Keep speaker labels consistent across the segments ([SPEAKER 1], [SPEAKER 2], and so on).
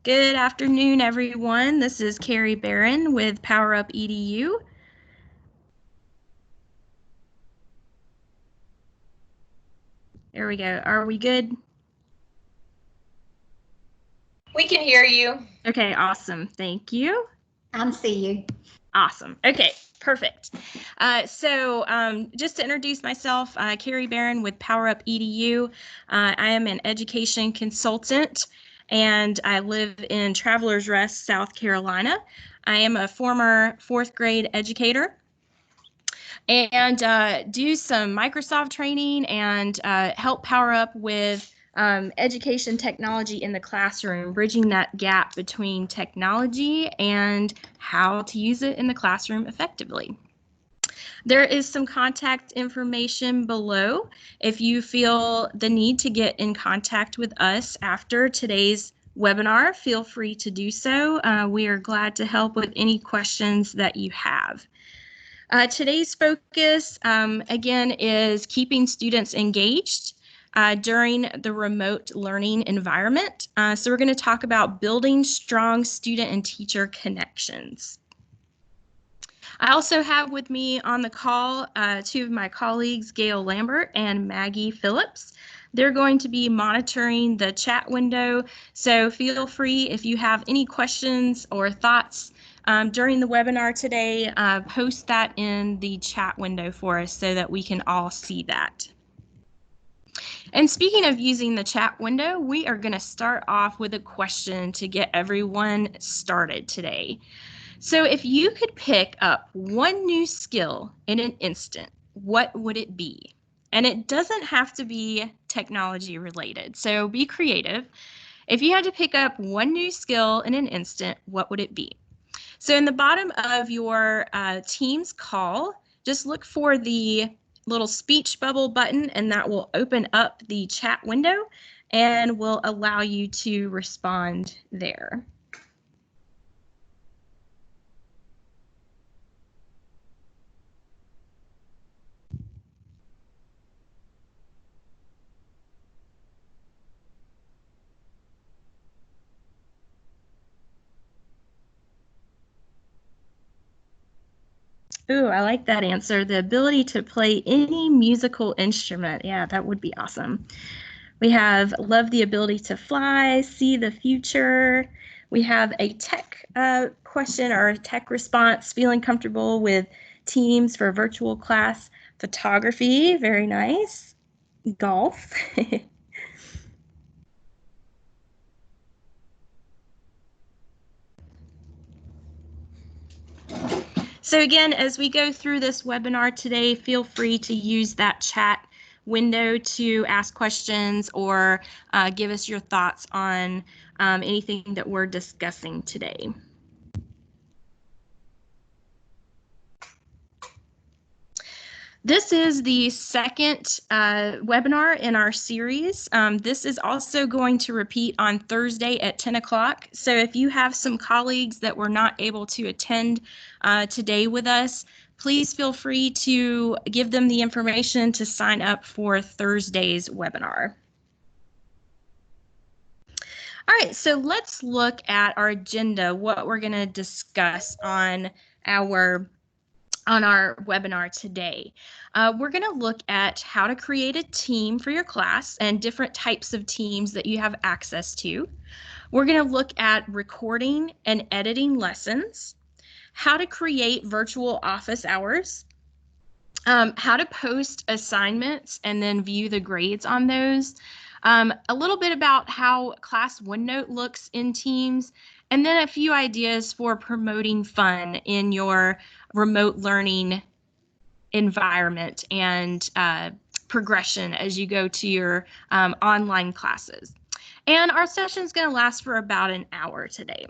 [SPEAKER 1] Good afternoon, everyone. This is Carrie Barron with Power Up EDU. There we go. Are we good?
[SPEAKER 2] We can hear you.
[SPEAKER 1] Okay, awesome. Thank you.
[SPEAKER 3] I see you.
[SPEAKER 1] Awesome. Okay, perfect. Just to introduce myself, Carrie Barron with Power Up EDU. I am an education consultant and I live in Travelers Rest, South Carolina. I am a former fourth grade educator and do some Microsoft training and help Power Up with education technology in the classroom, bridging that gap between technology and how to use it in the classroom effectively. There is some contact information below. If you feel the need to get in contact with us after today's webinar, feel free to do so. We are glad to help with any questions that you have. Today's focus, again, is keeping students engaged during the remote learning environment. So we're going to talk about building strong student and teacher connections. I also have with me on the call two of my colleagues, Gail Lambert and Maggie Phillips. They're going to be monitoring the chat window, so feel free if you have any questions or thoughts during the webinar today, post that in the chat window for us so that we can all see that. And speaking of using the chat window, we are going to start off with a question to get everyone started today. So if you could pick up one new skill in an instant, what would it be? And it doesn't have to be technology related, so be creative. If you had to pick up one new skill in an instant, what would it be? So in the bottom of your Teams call, just look for the little speech bubble button and that will open up the chat window and will allow you to respond there. Ooh, I like that answer. The ability to play any musical instrument. Yeah, that would be awesome. We have love the ability to fly, see the future. We have a tech question or a tech response, feeling comfortable with Teams for virtual class, photography, very nice. Golf. So again, as we go through this webinar today, feel free to use that chat window to ask questions or give us your thoughts on anything that we're discussing today. This is the second webinar in our series. This is also going to repeat on Thursday at 10 o'clock. So if you have some colleagues that were not able to attend today with us, please feel free to give them the information to sign up for Thursday's webinar. All right, so let's look at our agenda, what we're going to discuss on our webinar today. We're going to look at how to create a team for your class and different types of teams that you have access to. We're going to look at recording and editing lessons, how to create virtual office hours, how to post assignments and then view the grades on those, a little bit about how class OneNote looks in Teams, and then a few ideas for promoting fun in your remote learning environment and progression as you go to your online classes. And our session is going to last for about an hour today.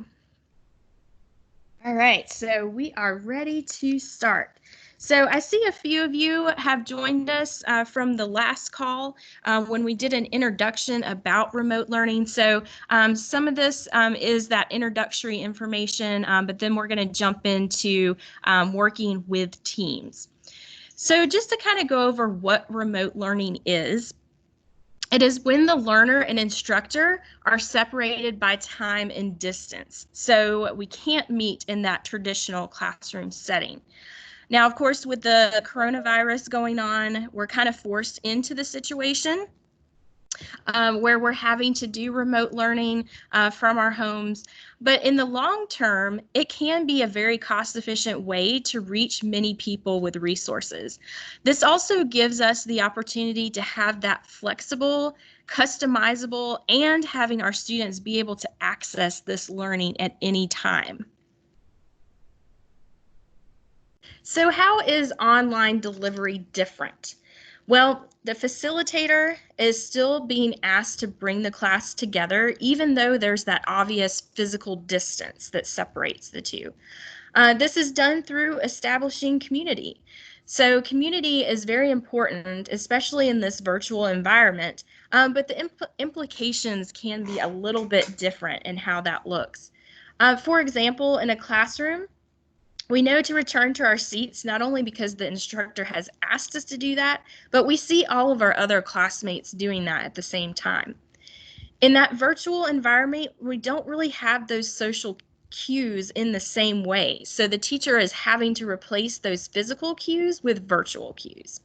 [SPEAKER 1] All right, so we are ready to start. So I see a few of you have joined us from the last call when we did an introduction about remote learning. So some of this is that introductory information, but then we're going to jump into working with teams. So just to kind of go over what remote learning is, It is when the learner and instructor are separated by time and distance. So we can't meet in that traditional classroom setting. Now, of course, with the coronavirus going on, we're kind of forced into the situation where we're having to do remote learning from our homes. But in the long term, it can be a very cost-efficient way to reach many people with resources. This also gives us the opportunity to have that flexible, customizable, and having our students be able to access this learning at any time. So how is online delivery different? Well, the facilitator is still being asked to bring the class together, even though there's that obvious physical distance that separates the two. This is done through establishing community. So community is very important, especially in this virtual environment, but the implications can be a little bit different in how that looks. For example, in a classroom, we know to return to our seats, not only because the instructor has asked us to do that, but we see all of our other classmates doing that at the same time. In that virtual environment, we don't really have those social cues in the same way. So the teacher is having to replace those physical cues with virtual cues.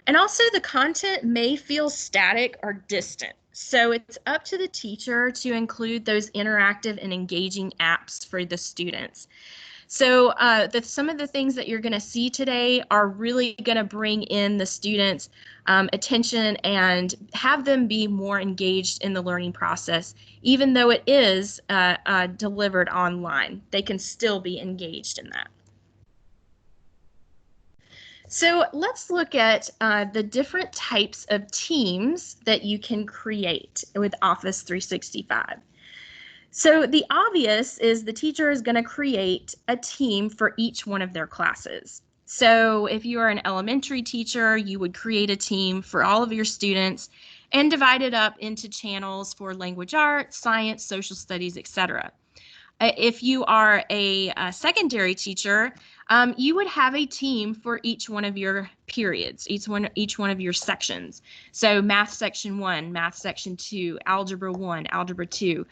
[SPEAKER 1] And also the content may feel static or distant. So it's up to the teacher to include those interactive and engaging apps for the students. So some of the things that you're going to see today are really going to bring in the students' attention and have them be more engaged in the learning process. Even though it is delivered online, they can still be engaged in that. So let's look at the different types of teams that you can create with Office 365. So the obvious is the teacher is going to create a team for each one of their classes. So if you are an elementary teacher, you would create a team for all of your students and divide it up into channels for language arts, science, social studies, etc. If you are a secondary teacher, you would have a team for each one of your periods, each one of your sections. So math section 1, math section 2, algebra 1, algebra 2,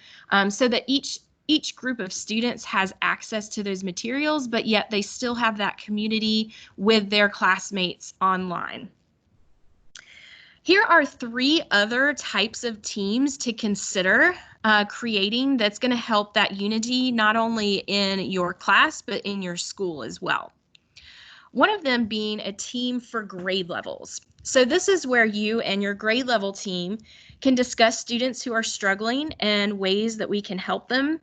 [SPEAKER 1] so that each group of students has access to those materials, but yet they still have that community with their classmates online. Here are 3 other types of teams to consider creating that's going to help that unity not only in your class, but in your school as well. One of them being a team for grade levels. So this is where you and your grade level team can discuss students who are struggling and ways that we can help them.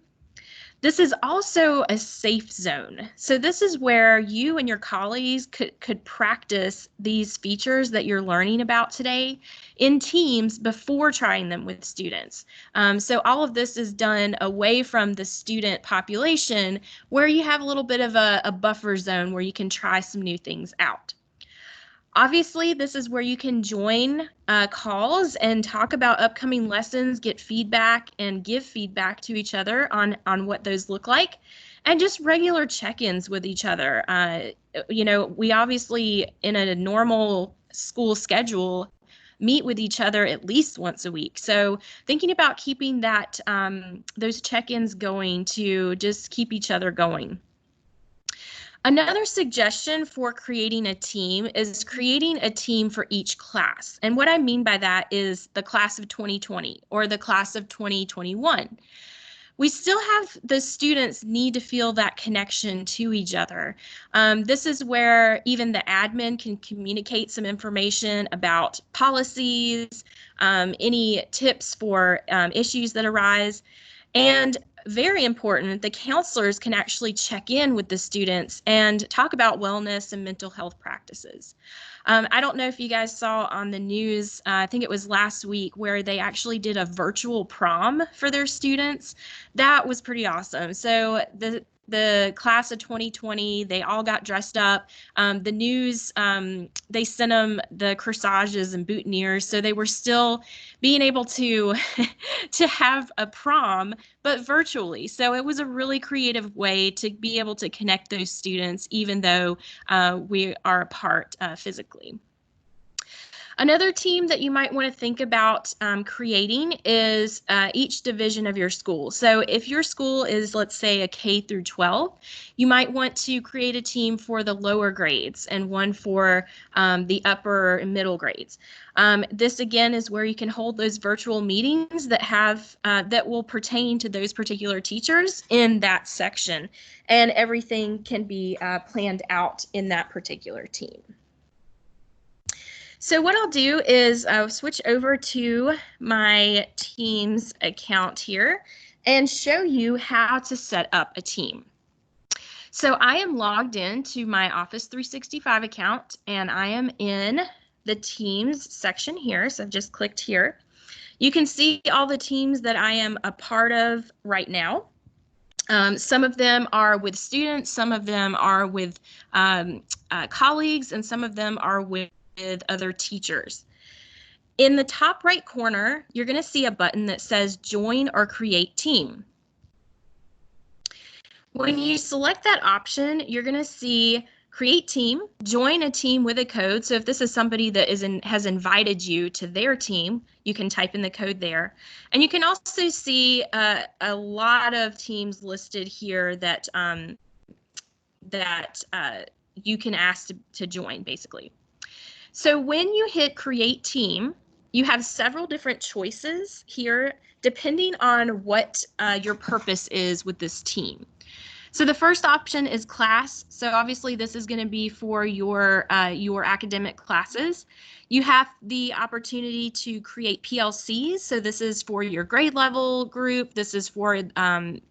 [SPEAKER 1] This is also a safe zone. So this is where you and your colleagues could practice these features that you're learning about today in teams before trying them with students. So all of this is done away from the student population where you have a little bit of a buffer zone where you can try some new things out. Obviously, this is where you can join calls and talk about upcoming lessons, get feedback, and give feedback to each other on what those look like, and just regular check-ins with each other. You know, we obviously, in a normal school schedule, meet with each other at least once a week. So thinking about keeping that those check-ins going to just keep each other going. Another suggestion for creating a team is creating a team for each class. And what I mean by that is the class of 2020 or the class of 2021. We still have the students need to feel that connection to each other. This is where even the admin can communicate some information about policies, any tips for issues that arise. And very important, the counselors can actually check in with the students and talk about wellness and mental health practices. I don't know if you guys saw on the news, I think it was last week, where they actually did a virtual prom for their students. That was pretty awesome. So the class of 2020, they all got dressed up. The news, they sent them the corsages and boutonnieres, so they were still being able to to have a prom, but virtually. So it was a really creative way to be able to connect those students, even though we are apart physically. Another team that you might want to think about creating is each division of your school. So if your school is, let's say, a K through 12, you might want to create a team for the lower grades and one for the upper and middle grades. This again is where you can hold those virtual meetings that have that will pertain to those particular teachers in that section, and everything can be planned out in that particular team. So what I'll do is I'll switch over to my Teams account here and show you how to set up a team. So I am logged into my Office 365 account, and I am in the Teams section here. So I've just clicked here. You can see all the teams that I am a part of right now. Some of them are with students, some of them are with colleagues, and some of them are with other teachers. In the top right corner, you're going to see a button that says Join or Create Team. When you select that option, you're going to see Create Team, join a team with a code. So if this is somebody that has invited you to their team, you can type in the code there. And you can also see a lot of teams listed here that you can ask to join, basically. So when you hit Create Team, you have several different choices here depending on what your purpose is with this team. So the first option is class. So obviously this is going to be for your academic classes. You have the opportunity to create PLCs. So this is for your grade level group. This is for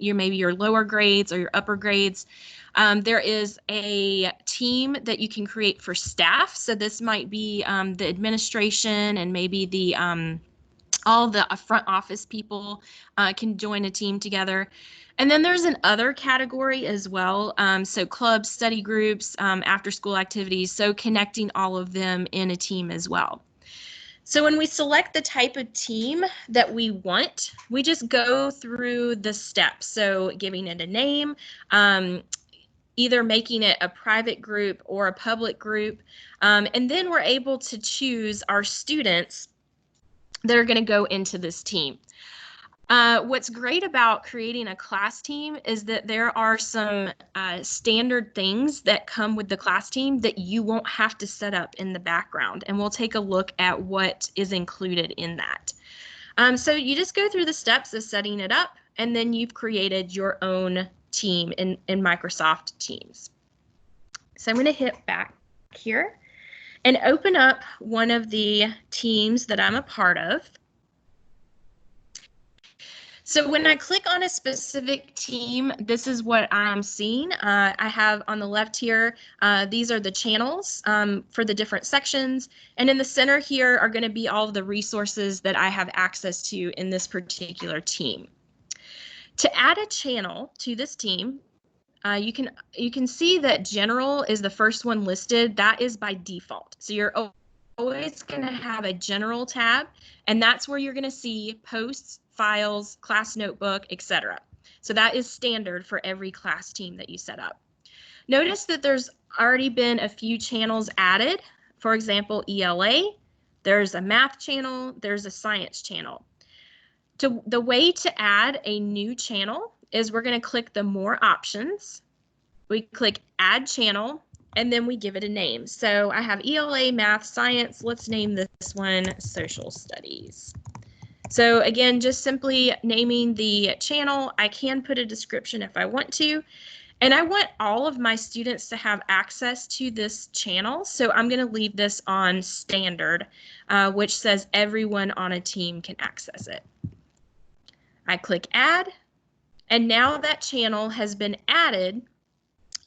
[SPEAKER 1] maybe your lower grades or your upper grades. There is a team that you can create for staff. So this might be the administration and maybe the all the front office people can join a team together. And then there's an other category as well. So clubs, study groups, after school activities. So connecting all of them in a team as well. So when we select the type of team that we want, we just go through the steps. So giving it a name, either making it a private group or a public group. And then we're able to choose our students that are going to go into this team. What's great about creating a class team is that there are some standard things that come with the class team that you won't have to set up in the background, and we'll take a look at what is included in that. So you just go through the steps of setting it up, and then you've created your own team in Microsoft Teams. So I'm going to hit back here and open up one of the teams that I'm a part of. So when I click on a specific team, this is what I'm seeing. I have on the left here, these are the channels for the different sections. And in the center here are going to be all of the resources that I have access to in this particular team. To add a channel to this team, you can see that general is the first one listed. That is by default. So you're always going to have a general tab, and that's where you're going to see posts, files, class notebook, etc. So that is standard for every class team that you set up. Notice that there's already been a few channels added. For example, ELA, there's a math channel, there's a science channel. The way to add a new channel is we're going to click the More Options. We click Add Channel, and then we give it a name. So I have ELA, Math, Science. Let's name this one Social Studies. So again, just simply naming the channel. I can put a description if I want to. And I want all of my students to have access to this channel. So I'm going to leave this on standard, which says everyone on a team can access it. I click Add, and now that channel has been added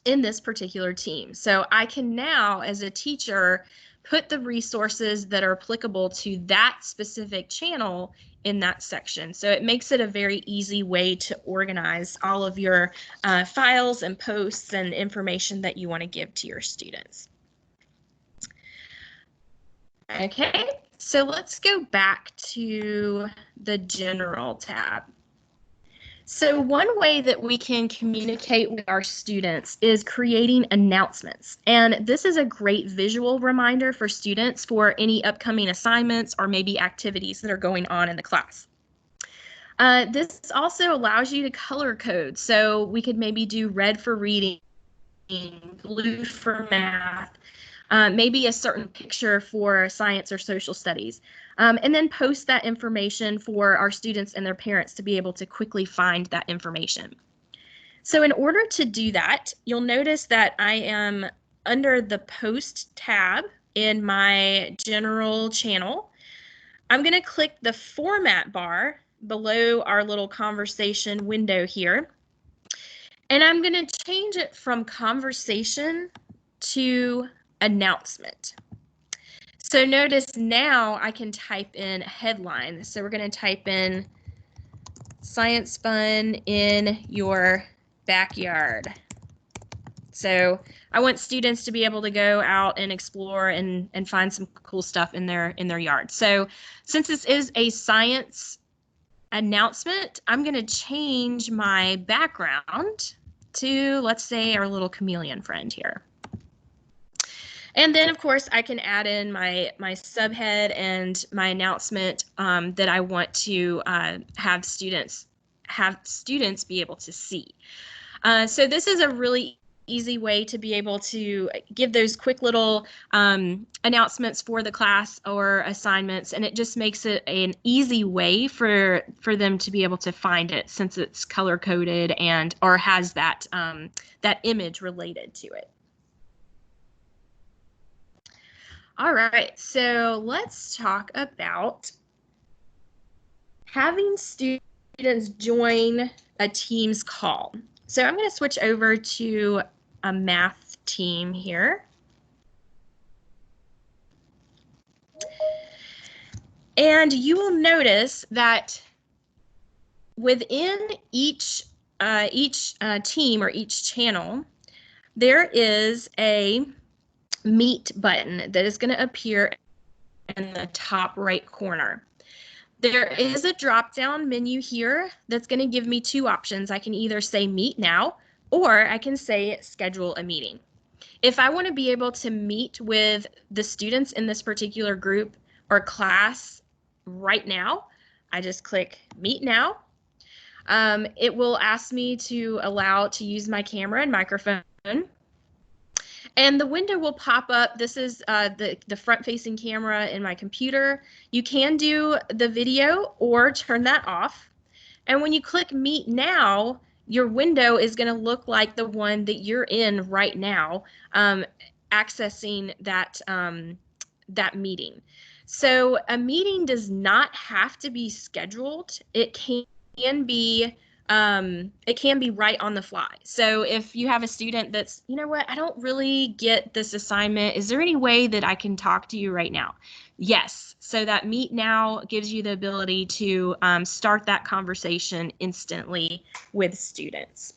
[SPEAKER 1] in this particular team. So I can now, as a teacher, put the resources that are applicable to that specific channel in that section. So it makes it a very easy way to organize all of your files and posts and information that you want to give to your students. Okay, so let's go back to the General tab. So one way that we can communicate with our students is creating announcements. And this is a great visual reminder for students for any upcoming assignments or maybe activities that are going on in the class. This also allows you to color code. So we could maybe do red for reading, blue for math, maybe a certain picture for science or social studies, and then post that information for our students and their parents to be able to quickly find that information. So in order to do that, you'll notice that I am under the Post tab in my General channel. I'm going to click the Format bar below our little conversation window here, and I'm going to change it from Conversation to Announcement. So notice now I can type in headline. So we're going to type in science fun in your backyard. So I want students to be able to go out and explore and find some cool stuff in their yard. So since this is a science announcement, I'm going to change my background to, let's say, our little chameleon friend here. And then, of course, I can add in my subhead and my announcement that I want to have students be able to see. So this is a really easy way to be able to give those quick little announcements for the class or assignments, and it just makes it an easy way for them to be able to find it, since it's color coded and or has that that image related to it. All right, so let's talk about having students join a Teams call. So I'm going to switch over to a math team here. And you will notice that within each team or each channel, there is a Meet button that is going to appear in the top right corner. There is a drop-down menu here that's going to give me two options. I can either say Meet Now, or I can say Schedule a Meeting. If I want to be able to meet with the students in this particular group or class right now, I just click Meet Now. It will ask me to allow to use my camera and microphone. And the window will pop up. This is the front-facing camera in my computer. You can do the video or turn that off. And when you click Meet Now, your window is going to look like the one that you're in right now, accessing that, that meeting. So a meeting does not have to be scheduled. It can be right on the fly. So if you have a student that's, you know what, I don't really get this assignment, is there any way that I can talk to you right now? Yes. So that Meet Now gives you the ability to start that conversation instantly with students.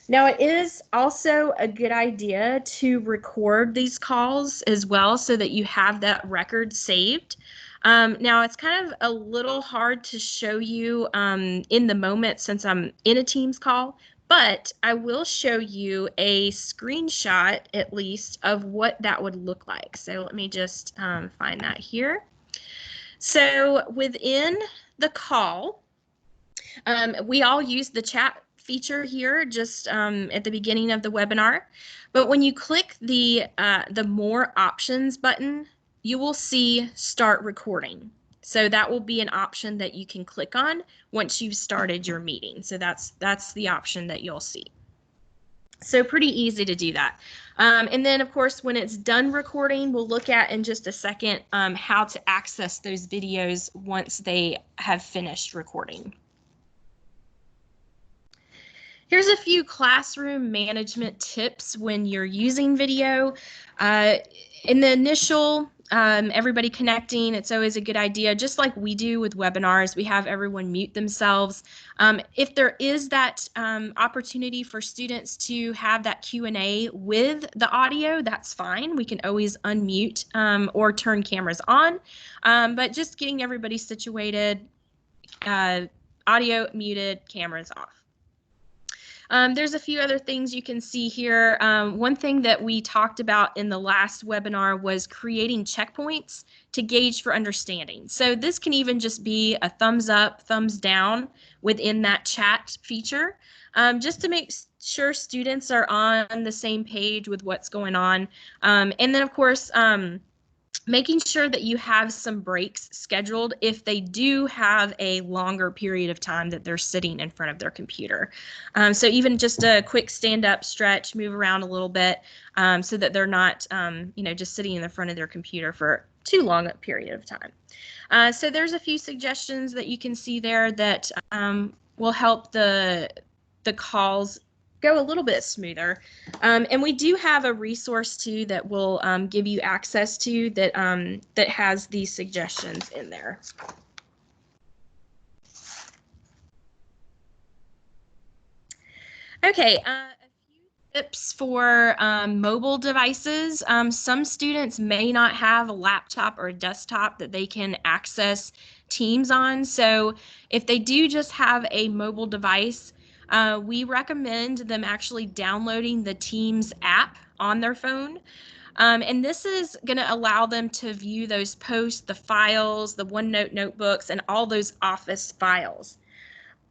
[SPEAKER 1] Now, it is also a good idea to record these calls as well so that you have that record saved. Now, it's kind of a little hard to show you in the moment since I'm in a Teams call, but I will show you a screenshot at least of what that would look like. So let me just find that here. So within the call, we all use the chat feature here just at the beginning of the webinar. But when you click the More Options button, you will see Start Recording. So that will be an option that you can click on once you've started your meeting. So that's the option that you'll see. So pretty easy to do that. And then, of course, when it's done recording, we'll look at in just a second how to access those videos once they have finished recording. Here's a few classroom management tips when you're using video. In the initial, everybody connecting, it's always a good idea, just like we do with webinars, we have everyone mute themselves. If there is that opportunity for students to have that Q&A with the audio, that's fine. We can always unmute or turn cameras on, but just getting everybody situated, audio muted, cameras off. There's a few other things you can see here. One thing that we talked about in the last webinar was creating checkpoints to gauge for understanding. So this can even just be a thumbs up, thumbs down within that chat feature, just to make sure students are on the same page with what's going on. And then, of course, making sure that you have some breaks scheduled if they do have a longer period of time that they're sitting in front of their computer. So even just a quick stand up, stretch, move around a little bit, so that they're not, just sitting in the front of their computer for too long a period of time. So there's a few suggestions that you can see there that will help the calls go a little bit smoother. And we do have a resource too that will give you access to that that has these suggestions in there. Okay, a few tips for mobile devices. Some students may not have a laptop or a desktop that they can access Teams on. So if they do just have a mobile device, we recommend them actually downloading the Teams app on their phone. And this is going to allow them to view those posts, the files, the OneNote notebooks, and all those Office files.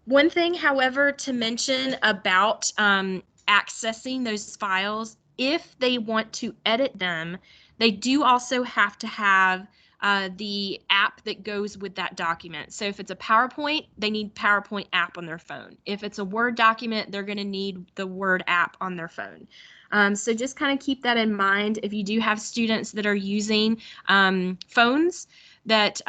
[SPEAKER 1] One thing, however, to mention about accessing those files, if they want to edit them, they do also have to have the app that goes with that document. So if it's a PowerPoint, they need PowerPoint app on their phone. If it's a Word document, they're going to need the Word app on their phone. So just kind of keep that in mind if you do have students that are using phones, that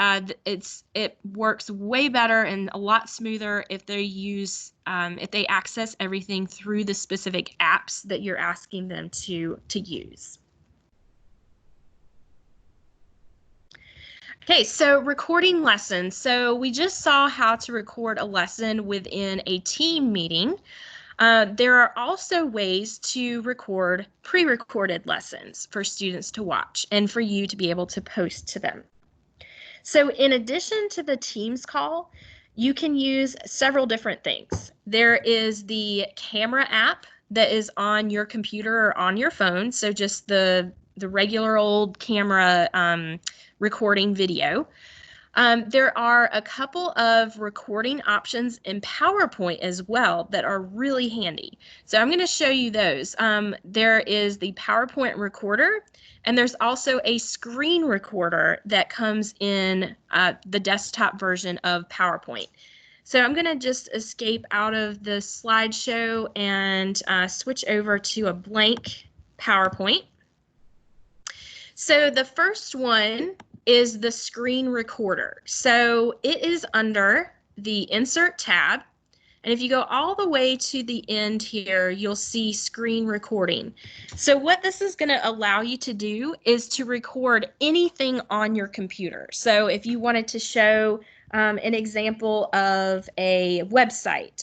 [SPEAKER 1] it works way better and a lot smoother if they use if they access everything through the specific apps that you're asking them to use. Okay, so recording lessons. So we just saw how to record a lesson within a team meeting. There are also ways to record pre-recorded lessons for students to watch and for you to be able to post to them. So in addition to the Teams call, you can use several different things. There is the camera app that is on your computer or on your phone, so just the regular old camera recording video. There are a couple of recording options in PowerPoint as well that are really handy. So I'm going to show you those. There is the PowerPoint recorder, and there's also a screen recorder that comes in the desktop version of PowerPoint. So I'm going to just escape out of the slideshow and switch over to a blank PowerPoint. So the first one is the screen recorder. So it is under the Insert tab. And if you go all the way to the end here, you'll see screen recording. So what this is going to allow you to do is to record anything on your computer. So if you wanted to show an example of a website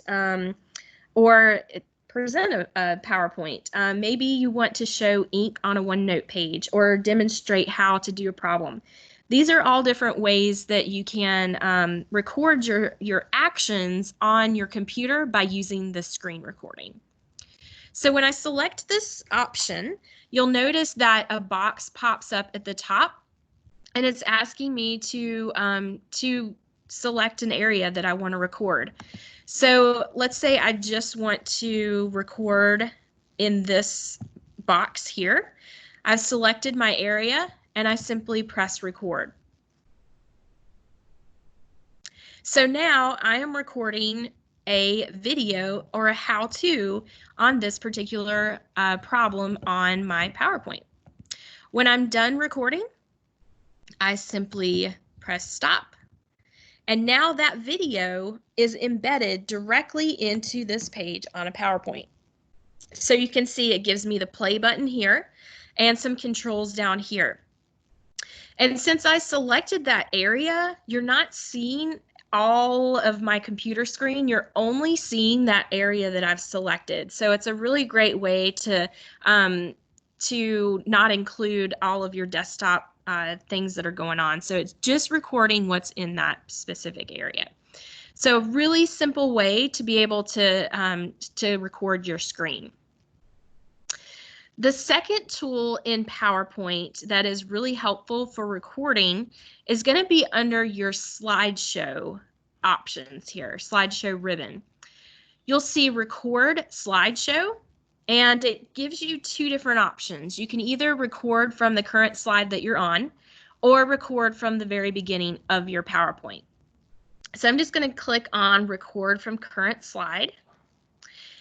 [SPEAKER 1] or present a PowerPoint, maybe you want to show ink on a OneNote page or demonstrate how to do a problem. These are all different ways that you can record your actions on your computer by using the screen recording. So when I select this option, you'll notice that a box pops up at the top, and it's asking me to select an area that I want to record. So let's say I just want to record in this box here. I've selected my area, and I simply press record. So now I am recording a video or a how-to on this particular problem on my PowerPoint. When I'm done recording, I simply press stop. And now that video is embedded directly into this page on a PowerPoint. So you can see it gives me the play button here and some controls down here. And since I selected that area, you're not seeing all of my computer screen. You're only seeing that area that I've selected. So it's a really great way to not include all of your desktop things that are going on. So it's just recording what's in that specific area. So really simple way to be able to record your screen. The second tool in PowerPoint that is really helpful for recording is going to be under your slideshow options here, slideshow ribbon. You'll see record slideshow, and it gives you two different options. You can either record from the current slide that you're on or record from the very beginning of your PowerPoint. So I'm just going to click on record from current slide.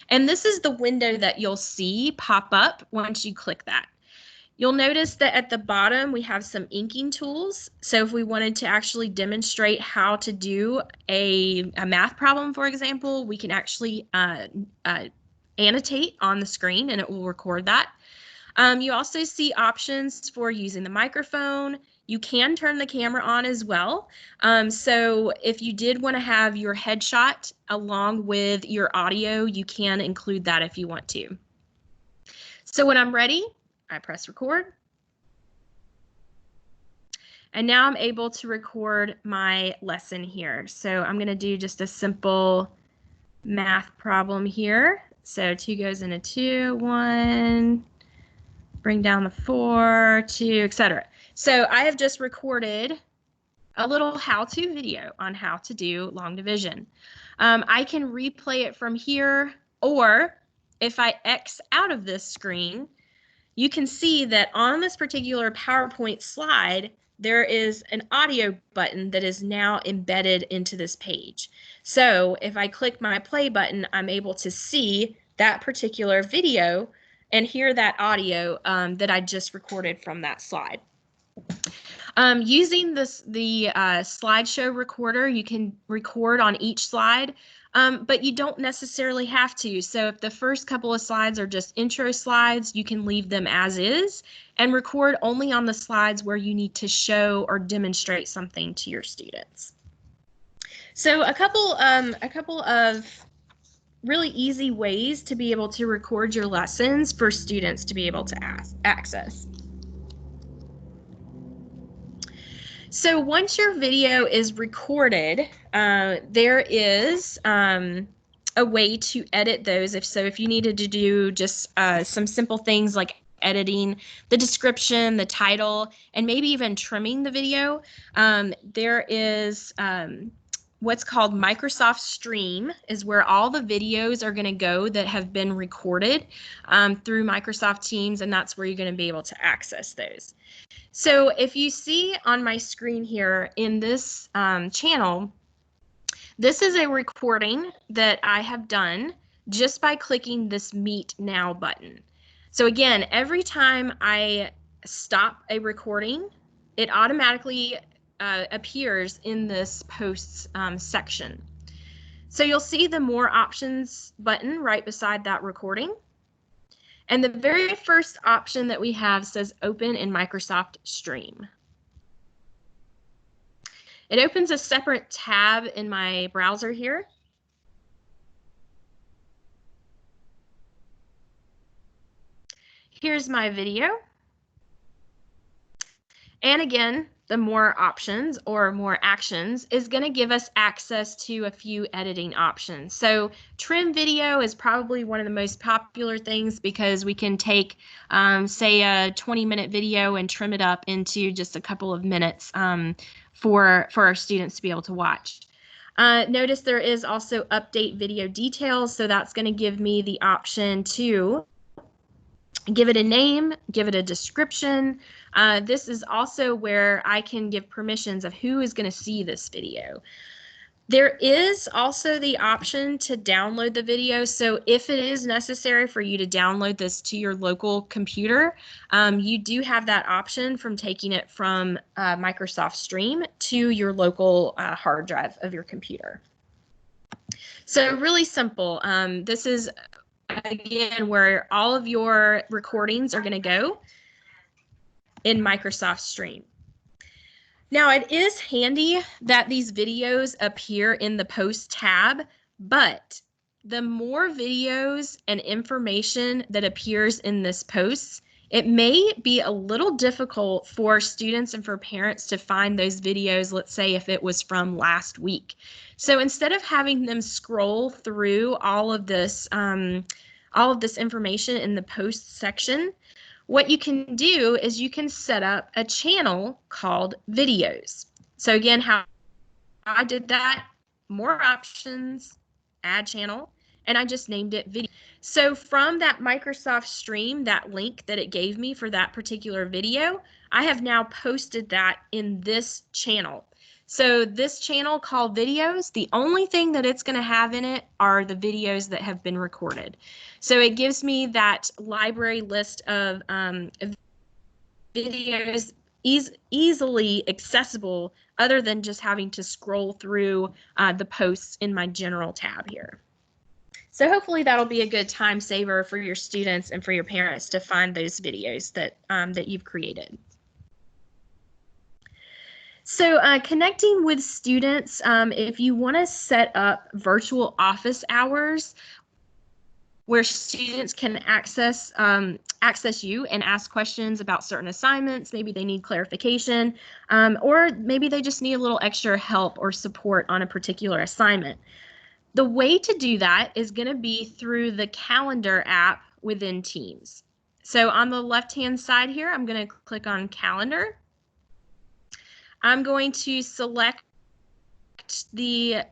[SPEAKER 1] And this is the window that you'll see pop up once you click that. You'll notice that at the bottom we have some inking tools. So if we wanted to actually demonstrate how to do a math problem, for example, we can actually annotate on the screen and it will record that. You also see options for using the microphone. You can turn the camera on as well. So if you did want to have your headshot along with your audio, you can include that if you want to. So when I'm ready, I press record. And now I'm able to record my lesson here. So I'm going to do just a simple math problem here. So 2 goes into 2, 1, bring down the 4, 2, etc. So I have just recorded a little how-to video on how to do long division. I can replay it from here, or if I X out of this screen, you can see that on this particular PowerPoint slide, there is an audio button that is now embedded into this page. So if I click my play button, I'm able to see that particular video and hear that audio that I just recorded from that slide. Using the slideshow recorder, you can record on each slide, but you don't necessarily have to. So if the first couple of slides are just intro slides, you can leave them as is and record only on the slides where you need to show or demonstrate something to your students. So a couple of really easy ways to be able to record your lessons for students to be able to access. So once your video is recorded, there is a way to edit those. If you needed to do just some simple things like editing the description, the title, and maybe even trimming the video, there is what's called Microsoft Stream, is where all the videos are going to go that have been recorded through Microsoft Teams, and that's where you're going to be able to access those. So if you see on my screen here in this channel, this is a recording that I have done just by clicking this Meet Now button. So again, every time I stop a recording, it automatically appears in this posts section. So you'll see the More Options button right beside that recording. And the very first option that we have says Open in Microsoft Stream. It opens a separate tab in my browser here. Here's my video. And again, the More Options or More Actions is going to give us access to a few editing options. So trim video is probably one of the most popular things because we can take, say, a 20-minute video and trim it up into just a couple of minutes for our students to be able to watch. Notice there is also update video details, so that's going to give me the option to give it a name, give it a description. This is also where I can give permissions of who is going to see this video. There is also the option to download the video. So if it is necessary for you to download this to your local computer, you do have that option from taking it from Microsoft Stream to your local hard drive of your computer. So really simple. This is, again, where all of your recordings are going to go in Microsoft Stream. Now, it is handy that these videos appear in the Post tab, but the more videos and information that appears in this post it may be a little difficult for students and for parents to find those videos, let's say if it was from last week. So instead of having them scroll through all of this information in the post section, what you can do is you can set up a channel called videos. So again, how I did that, more options, add channel, and I just named it video. So from that Microsoft Stream, that link that it gave me for that particular video, I have now posted that in this channel. So this channel called videos, the only thing that it's going to have in it are the videos that have been recorded. So it gives me that library list of videos easily accessible other than just having to scroll through the posts in my general tab here. So hopefully that'll be a good time saver for your students and for your parents to find those videos that you've created. So connecting with students, if you want to set up virtual office hours where students can access you and ask questions about certain assignments, maybe they need clarification, or maybe they just need a little extra help or support on a particular assignment. The way to do that is going to be through the calendar app within Teams. So on the left-hand side here, I'm going to click on calendar. I'm going to select the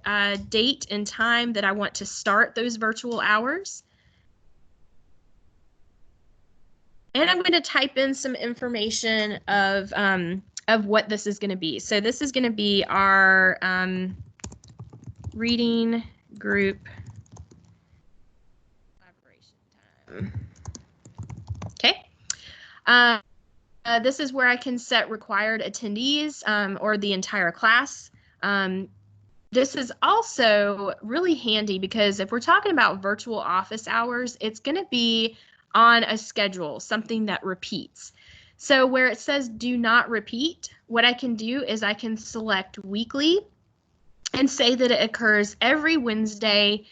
[SPEAKER 1] date and time that I want to start those virtual hours. And I'm going to type in some information of what this is going to be. So this is going to be our reading group collaboration time. Okay. This is where I can set required attendees or the entire class. This is also really handy because if we're talking about virtual office hours, it's going to be on a schedule, something that repeats. So where it says do not repeat, what I can do is I can select weekly and say that it occurs every Wednesday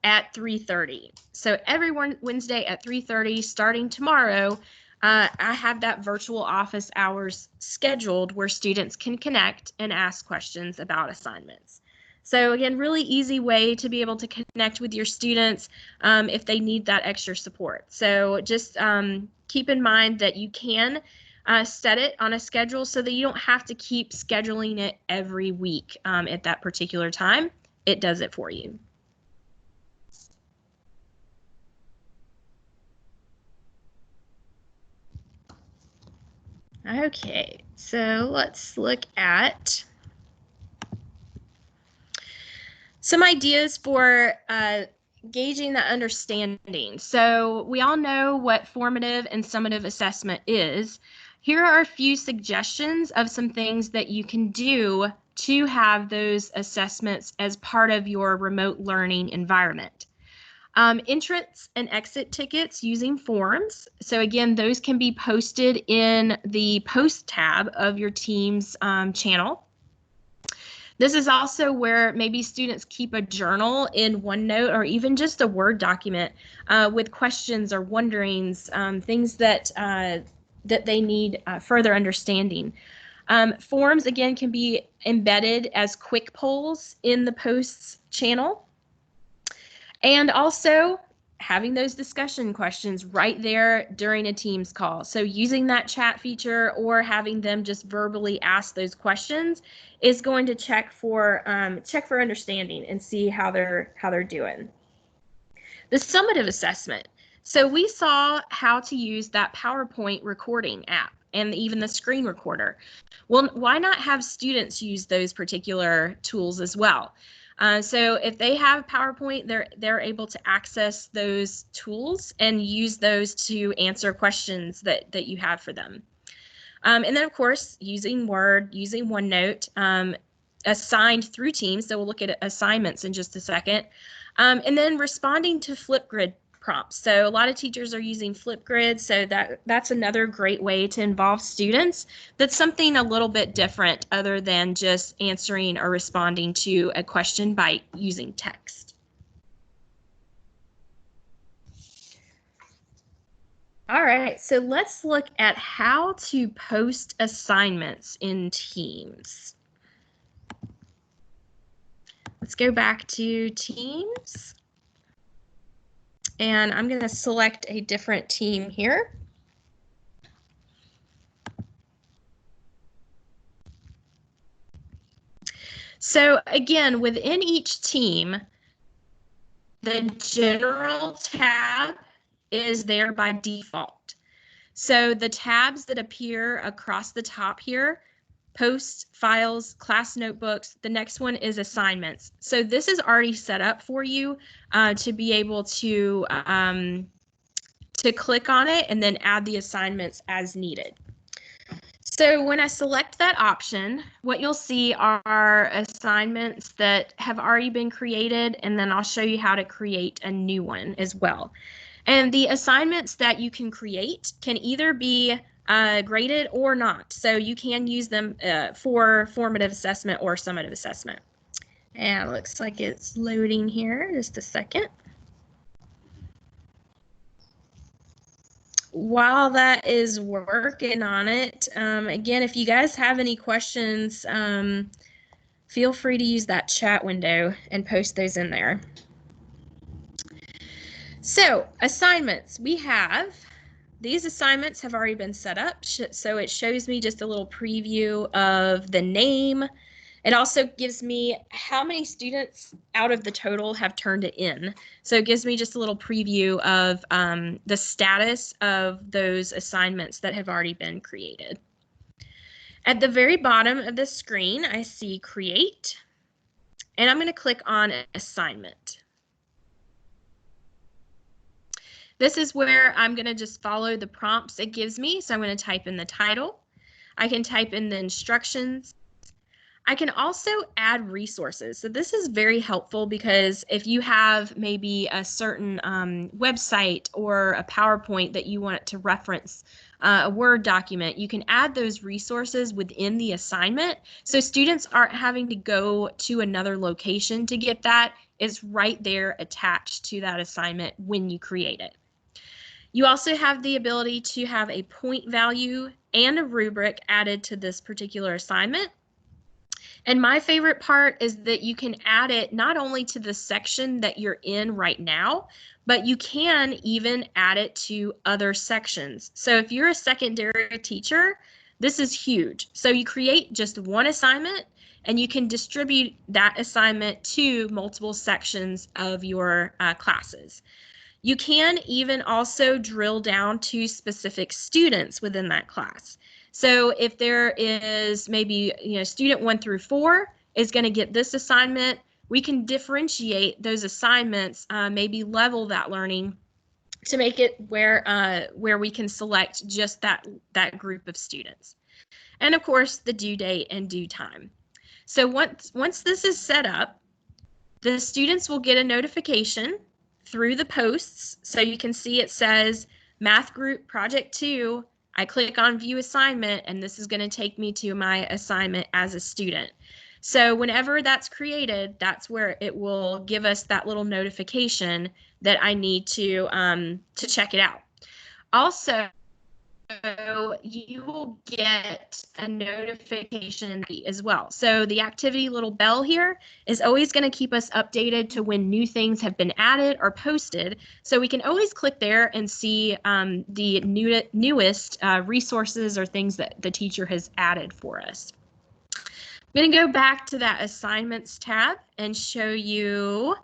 [SPEAKER 1] at 3:30. So every Wednesday at 3:30 starting tomorrow, I have that virtual office hours scheduled where students can connect and ask questions about assignments. So again, really easy way to be able to connect with your students if they need that extra support. So just keep in mind that you can set it on a schedule so that you don't have to keep scheduling it every week at that particular time. It does it for you. Okay, so let's look at some ideas for gauging the understanding. So we all know what formative and summative assessment is. Here are a few suggestions of some things that you can do to have those assessments as part of your remote learning environment. Entrance and exit tickets using forms. So again, those can be posted in the post tab of your Teams channel. This is also where maybe students keep a journal in OneNote or even just a Word document with questions or wonderings, things that they need further understanding. Forms, again, can be embedded as quick polls in the posts channel. And also having those discussion questions right there during a Teams call. So using that chat feature or having them just verbally ask those questions is going to check for understanding and see how they're doing. The summative assessment. So we saw how to use that PowerPoint recording app and even the screen recorder. Well, why not have students use those particular tools as well? So if they have PowerPoint, they're able to access those tools and use those to answer questions that you have for them. And then, of course, using Word, using OneNote, assigned through Teams. So we'll look at assignments in just a second. And then responding to Flipgrid prompts. So a lot of teachers are using Flipgrid, so that's another great way to involve students. That's something a little bit different other than just answering or responding to a question by using text. All right, so let's look at how to post assignments in Teams. Let's go back to Teams. And I'm going to select a different team here. So again, within each team, the general tab is there by default. So the tabs that appear across the top here, posts, files, class notebooks, the next one is assignments. So this is already set up for you to be able to click on it and then add the assignments as needed. So when I select that option, what you'll see are assignments that have already been created, and then I'll show you how to create a new one as well. And the assignments that you can create can either be graded or not. So you can use them for formative assessment or summative assessment. And it looks like it's loading here. Just a second. While that is working on it, again, if you guys have any questions, feel free to use that chat window and post those in there. So assignments, we have, these assignments have already been set up, so it shows me just a little preview of the name. It also gives me how many students out of the total have turned it in. So it gives me just a little preview of the status of those assignments that have already been created. At the very bottom of the screen, I see Create, and I'm going to click on Assignment. This is where I'm going to just follow the prompts it gives me. So I'm going to type in the title. I can type in the instructions. I can also add resources. So this is very helpful because if you have maybe a certain website or a PowerPoint that you want to reference, a Word document, you can add those resources within the assignment. So students aren't having to go to another location to get that. It's right there attached to that assignment when you create it. You also have the ability to have a point value and a rubric added to this particular assignment. And my favorite part is that you can add it not only to the section that you're in right now, but you can even add it to other sections. So if you're a secondary teacher, this is huge. So you create just one assignment and you can distribute that assignment to multiple sections of your classes. You can even also drill down to specific students within that class. So if there is maybe, student 1 through 4 is going to get this assignment, we can differentiate those assignments, maybe level that learning to make it where we can select just that group of students. And of course, the due date and due time. So once this is set up, the students will get a notification through the posts. So you can see it says Math Group Project 2. I click on View Assignment, and this is going to take me to my assignment as a student. So whenever that's created, that's where it will give us that little notification that I need to check it out. Also, you will get a notification as well. So the activity little bell here is always going to keep us updated to when new things have been added or posted. So we can always click there and see the newest resources or things that the teacher has added for us. I'm going to go back to that assignments tab and show you,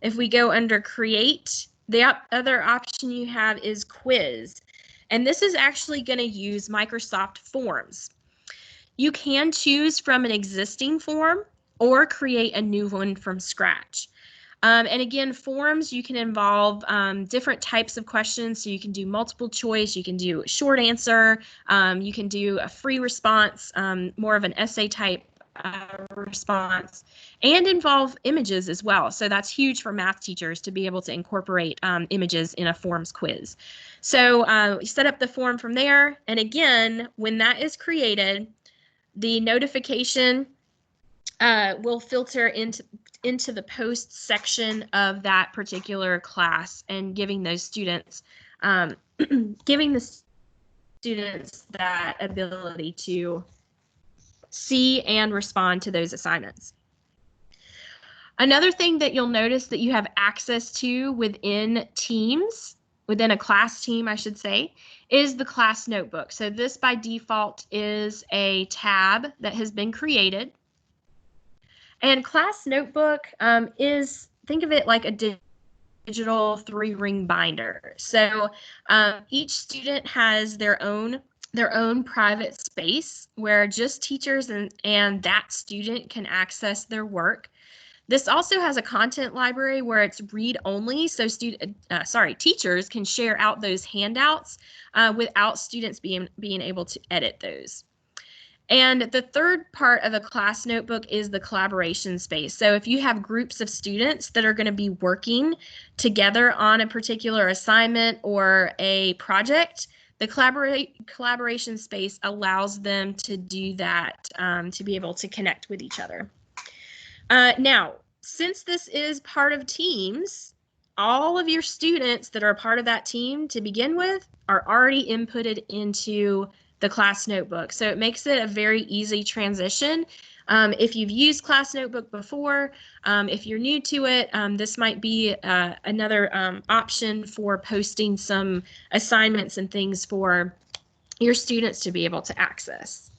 [SPEAKER 1] if we go under create, the other option you have is quiz. And this is actually going to use Microsoft Forms. You can choose from an existing form or create a new one from scratch. And again, forms, you can involve different types of questions. So you can do multiple choice, you can do a short answer, you can do a free response, more of an essay type response, and involve images as well. So that's huge for math teachers to be able to incorporate images in a forms quiz. So you set up the form from there, and again, when that is created, the notification will filter into the post section of that particular class and giving those students giving the students that ability to see and respond to those assignments. Another thing that you'll notice that you have access to within teams, within a class team, I should say, is the class notebook. So this by default is a tab that has been created. And class notebook is, think of it like a digital 3-ring binder. So each student has their own private space where just teachers and that student can access their work. This also has a content library where it's read only, so teachers can share out those handouts without students being able to edit those. And the third part of a class notebook is the collaboration space. So if you have groups of students that are going to be working together on a particular assignment or a project, the collaboration space allows them to do that, to be able to connect with each other. Now, since this is part of teams, all of your students that are a part of that team to begin with are already inputted into the class notebook. So it makes it a very easy transition. If you've used class notebook before, if you're new to it, this might be another option for posting some assignments and things for your students to be able to access.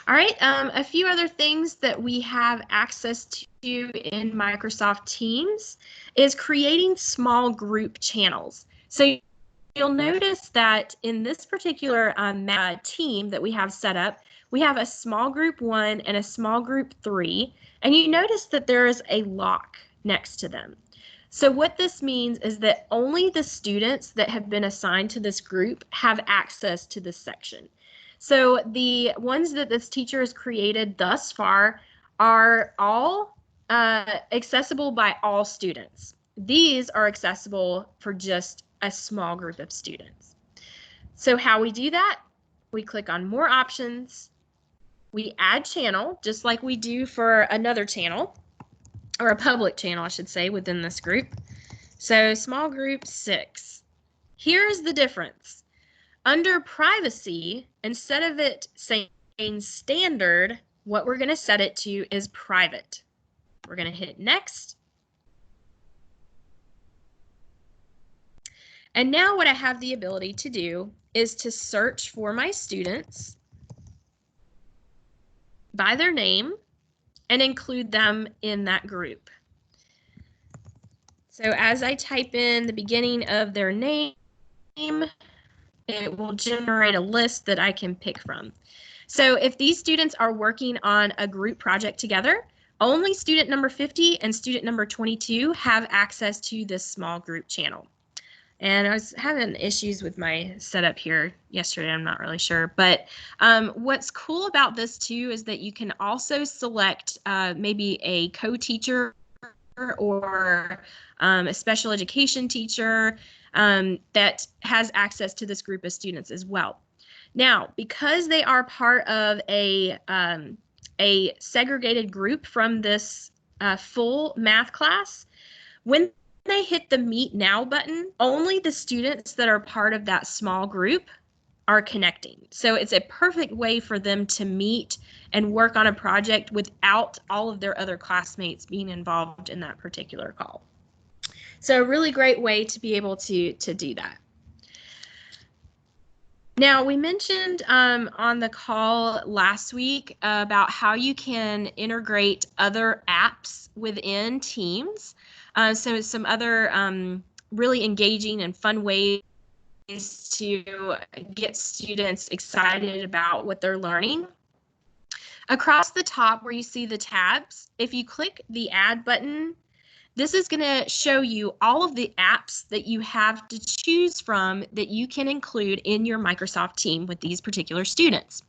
[SPEAKER 1] All right, a few other things that we have access to in Microsoft Teams is creating small group channels. So you'll notice that in this particular team that we have set up, we have a small group 1 and a small group 3, and you notice that there is a lock next to them. So what this means is that only the students that have been assigned to this group have access to this section. So the ones that this teacher has created thus far are all accessible by all students. These are accessible for just a small group of students. So how we do that, we click on more options, we add channel, just like we do for another channel, or a public channel, I should say, within this group. So small group 6. Here's the difference. Under privacy, instead of it saying standard, what we're going to set it to is private. We're going to hit next. And now what I have the ability to do is to search for my students by their name and include them in that group. So as I type in the beginning of their name, it will generate a list that I can pick from. So if these students are working on a group project together, only student number 50 and student number 22 have access to this small group channel. And I was having issues with my setup here yesterday, I'm not really sure. But what's cool about this too is that you can also select maybe a co-teacher or a special education teacher that has access to this group of students as well. Now, because they are part of a segregated group from this full math class, when they hit the Meet Now button, only the students that are part of that small group are connecting. So it's a perfect way for them to meet and work on a project without all of their other classmates being involved in that particular call. So a really great way to be able to do that. Now, we mentioned on the call last week about how you can integrate other apps within Teams. So some other really engaging and fun ways to get students excited about what they're learning. Across the top where you see the tabs, if you click the Add button, this is going to show you all of the apps that you have to choose from that you can include in your Microsoft team with these particular students.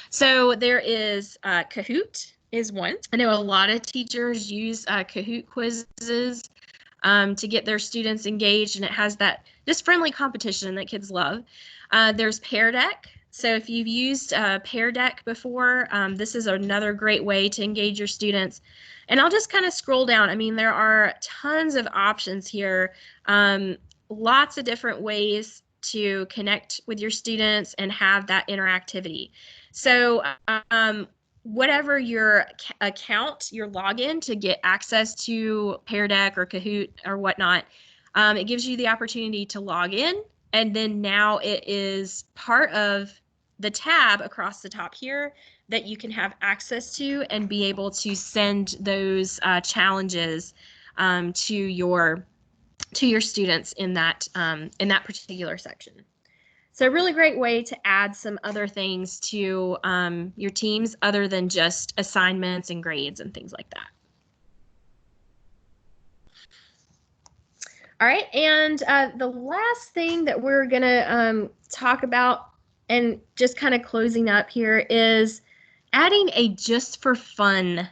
[SPEAKER 1] So there is Kahoot is one. I know a lot of teachers use Kahoot quizzes to get their students engaged, and it has that just friendly competition that kids love. There's Pear Deck. So if you've used Pear Deck before, this is another great way to engage your students. And I'll just kind of scroll down. I mean, there are tons of options here, lots of different ways to connect with your students and have that interactivity. So whatever your account, your login to get access to Pear Deck or Kahoot or whatnot, it gives you the opportunity to log in, and then now it is part of the tab across the top here that you can have access to and be able to send those challenges to your students in that particular section. So a really great way to add some other things to your teams other than just assignments and grades and things like that. All right, and the last thing that we're gonna talk about and just kind of closing up here is adding a just for fun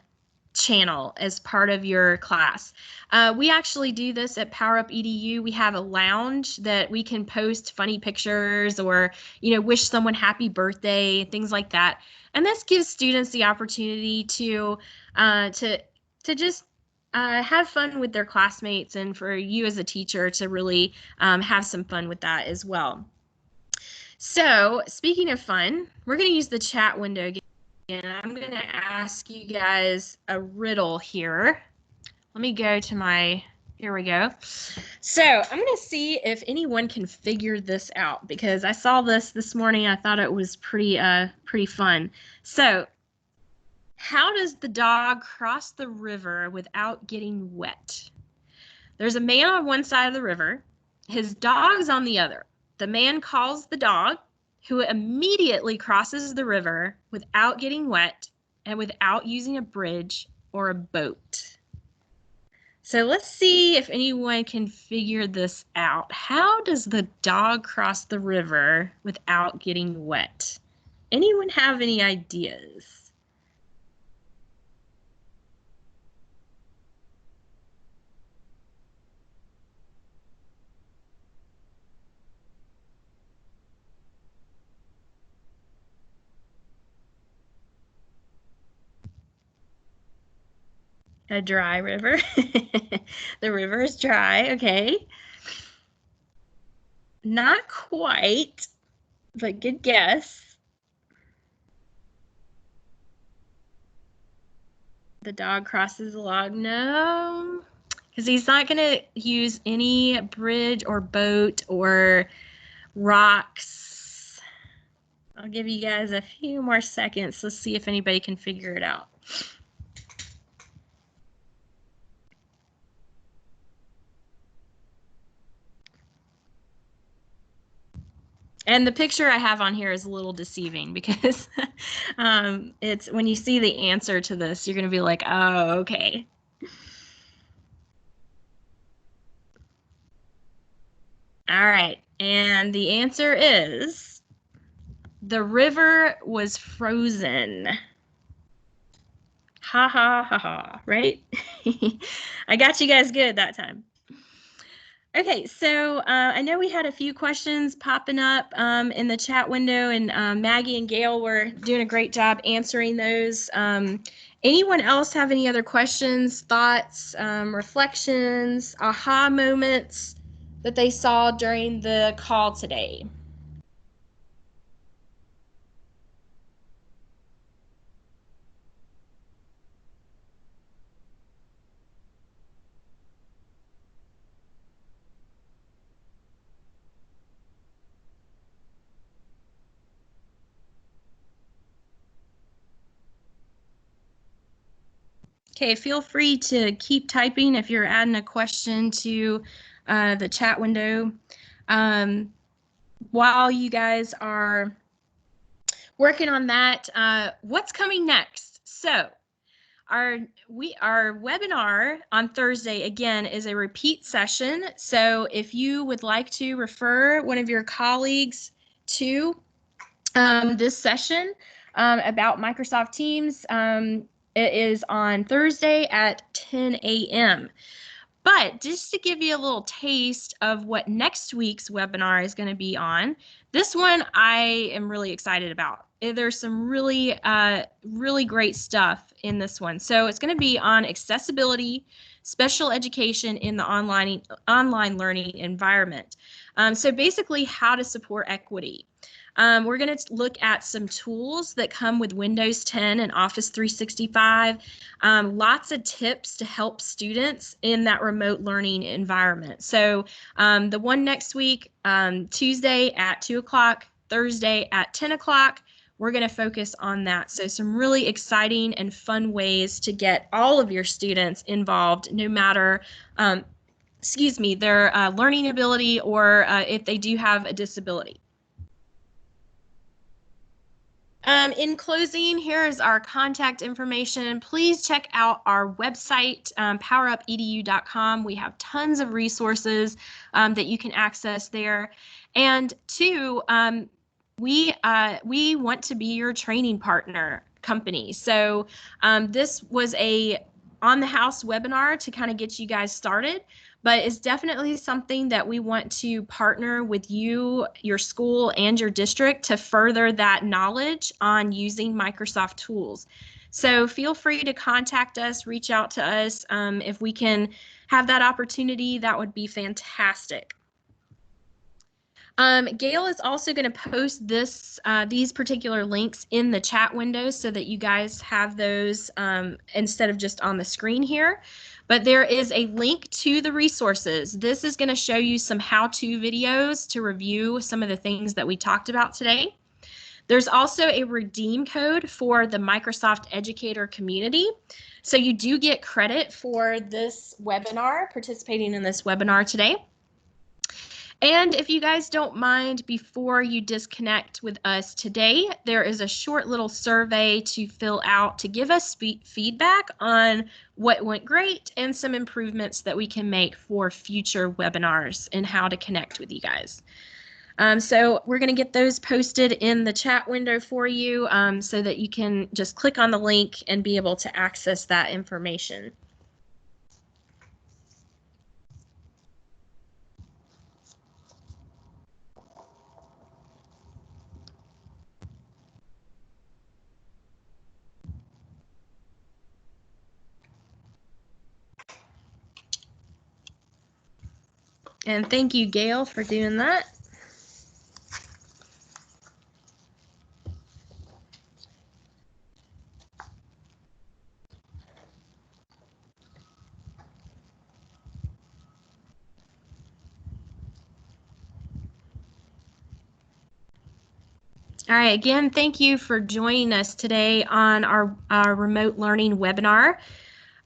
[SPEAKER 1] channel as part of your class. We actually do this at PowerUp EDU. We have a lounge that we can post funny pictures or, wish someone happy birthday, things like that. And this gives students the opportunity to just have fun with their classmates, and for you as a teacher to really have some fun with that as well. So speaking of fun, we're going to use the chat window again. And I'm going to ask you guys a riddle here. Let me go to here we go. So I'm going to see if anyone can figure this out, because I saw this morning. I thought it was pretty fun. So how does the dog cross the river without getting wet? There's a man on one side of the river. His dog's on the other. The man calls the dog, who immediately crosses the river without getting wet and without using a bridge or a boat. So let's see if anyone can figure this out. How does the dog cross the river without getting wet? Anyone have any ideas? A dry river. The river is dry, okay. Not quite, but good guess. The dog crosses the log. No, because he's not going to use any bridge or boat or rocks. I'll give you guys a few more seconds. Let's see if anybody can figure it out. And the picture I have on here is a little deceiving, because it's when you see the answer to this, you're going to be like, oh, okay. All right. And the answer is the river was frozen. Ha ha ha ha, right? I got you guys good that time. Okay, so I know we had a few questions popping up in the chat window, and Maggie and Gail were doing a great job answering those. Anyone else have any other questions, thoughts, reflections, aha moments that they saw during the call today? Okay, feel free to keep typing if you're adding a question to the chat window. While you guys are working on that, what's coming next? So our webinar on Thursday, again, is a repeat session. So if you would like to refer one of your colleagues to this session about Microsoft Teams, it is on Thursday at 10 a.m. But just to give you a little taste of what next week's webinar is going to be on, this one I am really excited about. There's some really, really great stuff in this one. So it's going to be on accessibility, special education in the online learning environment. So basically how to support equity. We're going to look at some tools that come with Windows 10 and Office 365, lots of tips to help students in that remote learning environment. So the one next week, Tuesday at 2 o'clock, Thursday at 10 o'clock, we're going to focus on that. So some really exciting and fun ways to get all of your students involved, no matter their learning ability or if they do have a disability. In closing, here is our contact information. Please check out our website, powerupedu.com. We have tons of resources that you can access there. And two, we want to be your training partner company. So this was a on-the-house webinar to kind of get you guys started, but it's definitely something that we want to partner with you, your school, and your district to further that knowledge on using Microsoft tools. So feel free to contact us, reach out to us. If we can have that opportunity, that would be fantastic. Gail is also going to post these particular links in the chat window so that you guys have those instead of just on the screen here. But there is a link to the resources. This is going to show you some how-to videos to review some of the things that we talked about today. There's also a redeem code for the Microsoft Educator community. So you do get credit for this webinar, participating in this webinar today. And if you guys don't mind, before you disconnect with us today, there is a short little survey to fill out to give us feedback on what went great and some improvements that we can make for future webinars and how to connect with you guys. So we're going to get those posted in the chat window for you so that you can just click on the link and be able to access that information. And thank you, Gail, for doing that. All right, again, thank you for joining us today on our remote learning webinar,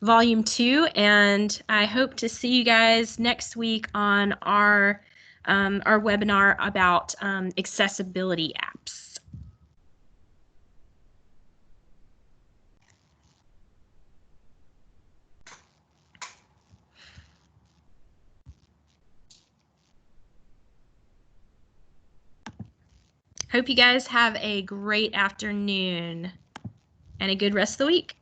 [SPEAKER 1] Volume 2, and I hope to see you guys next week on our webinar about accessibility apps. Hope you guys have a great afternoon and a good rest of the week.